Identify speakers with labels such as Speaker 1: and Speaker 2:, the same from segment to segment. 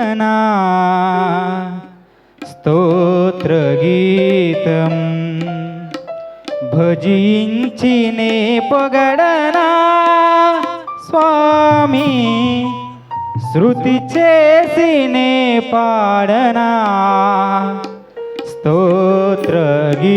Speaker 1: పొగడనా స్తోత్రగీతం భజించినే పొగడనా స్వామి శృతి చేసినే పాడనా స్తోత్రగీతం.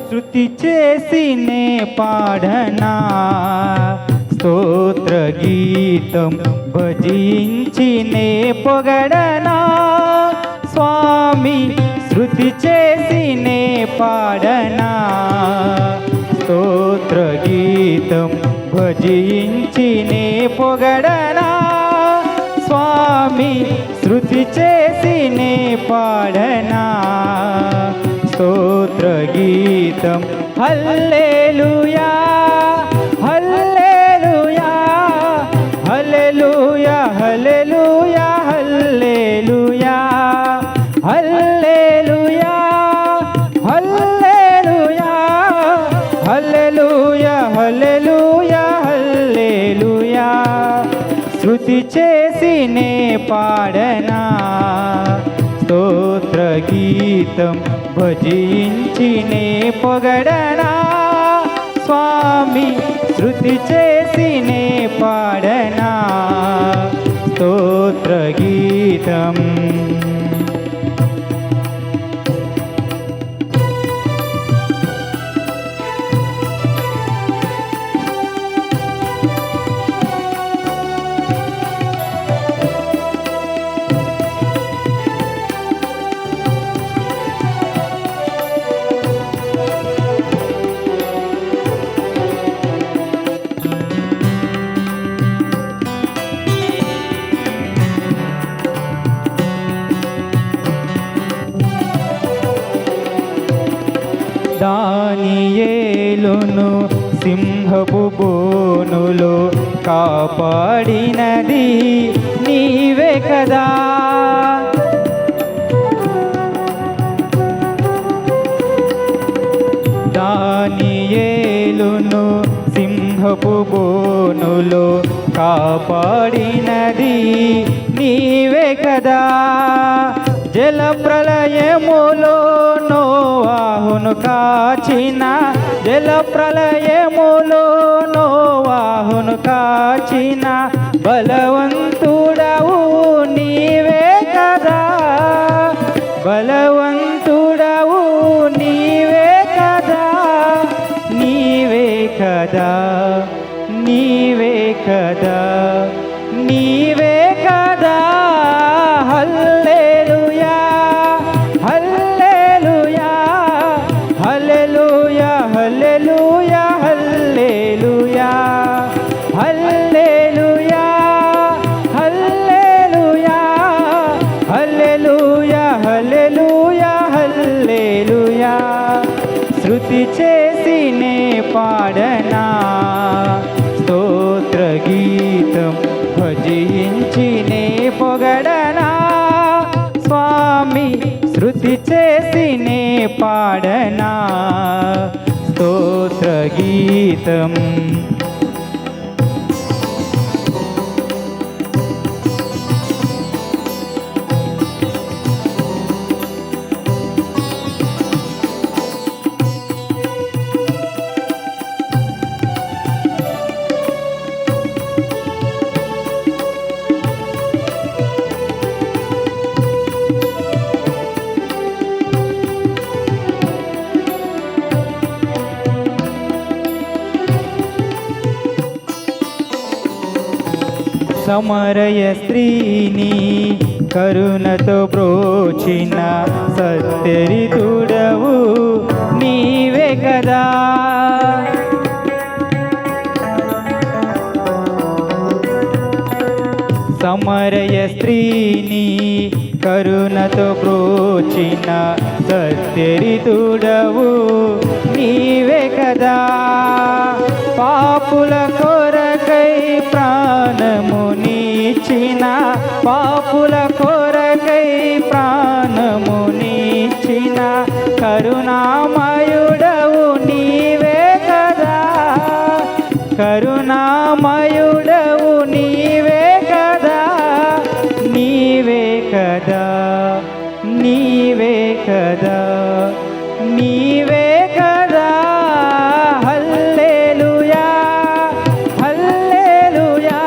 Speaker 1: శృతి చేసినే పాడనా స్తోత్రగీతం భజించినే పొగడనా స్వామి శృతి చేసినే పాడనా స్తోత్రగీతం భజించినే పొగడనా స్వామి శృతి చేసినే పాడనా స్తోత్రగీతం. హల్లెలూయా హల్లెలూయా హల్లెలూయా హల్లెలూయా హల్లెలూయా హల్లెలూయా హల్లెలూయా హల్లెలూయా హల్లెలూయా హల్లెలూయా. శృతి చేసినే పాడనా స్తోత్రగీతం భజించినే పొగడనా స్వామి శృతి చేసినే పాడనా స్తోత్రగీతం. దానియేలును సింహపు బోనులో కాపాడినది నీవే కదా. దానియేలును సింహపు బోనులో కాపాడినది నీవే కదా. జల ప్రళయములో నోవాహును కాచిన జల ప్రళయములో నోవాహును కాచిన బలవంతుడవు నీవే కదా. బలవంతుడవు నీవే కదా. నీవే కదా నీవే కదా నీవే కదా. హల్లెలూయా హల్లెలూయా హల్లెలూయా హల్లెలూయా హల్లెలూయా హల్లెలూయా హల్లెలూయా హల్లెలూయా హల్లెలూయా హల్లెలూయా. శృతి చేసినే పాడనా స్తోత్రగీతం భజించినే పొగడనా స్వామి శృతి చేసినే పాడనా స్తోత్రగీతం. సమరయ స్త్రీని కరుణతో బ్రోచిన సత్యరితుడవు నీవే కదా. సమరయ స్త్రీని కరుణతో బ్రోచిన సత్యరితుడవు నీవే కదా. పాపుల కొరకై ప్రాణమునిచ్చిన, పాపుల కొరకై ప్రాణమునిచ్చిన కరుణామయుడవు నీవే కదా. కరుణామయుడవు నీవే కదా, నీవే కదా, నీవే కదా, నీవే కదా. హల్లెలూయా, హల్లెలూయా,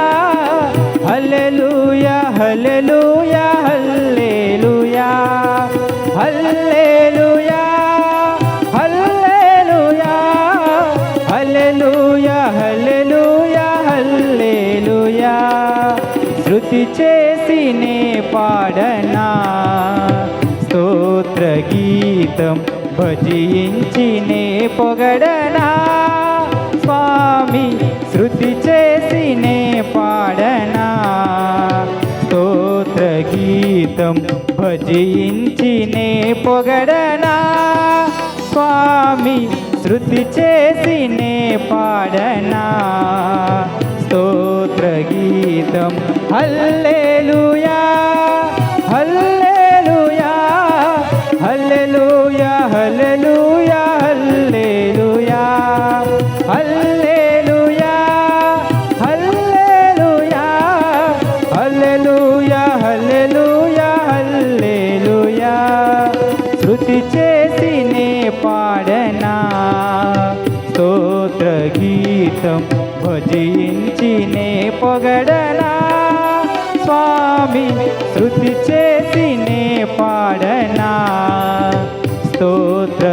Speaker 1: హల్లెలూయా, హల్లెలూయా, హల్లెలూయా, హల్లెలూయా, హల్లెలూయా, హల్లెలూయా, హల్లెలూయా, హల్లెలూయా. శృతి చేసినే పాడనా స్తోత్ర గీతం, భజించినే పొగడనా స్వామి. శృతి చేసినే పాడనా స్తోత్ర గీతం, భజించినే పొగడనా స్వామి. శృతి చేసినే పాడనా స్తోత్ర గీతం. హల్లెలూయా, హల్లెలూయా, హల్లెలూయా, హల్లెలూయా, హల్లెలూయా, హల్లెలూయా, హల్లెలూయా, హల్లెలూయా, హల్లెలూయా, హల్లెలూయా. శృతి చేసినే పాడనా స్తోత్ర గీతం, భజించినే పొగడనా స్వామి. శృతి చేసినే పాడనా స్తోత్ర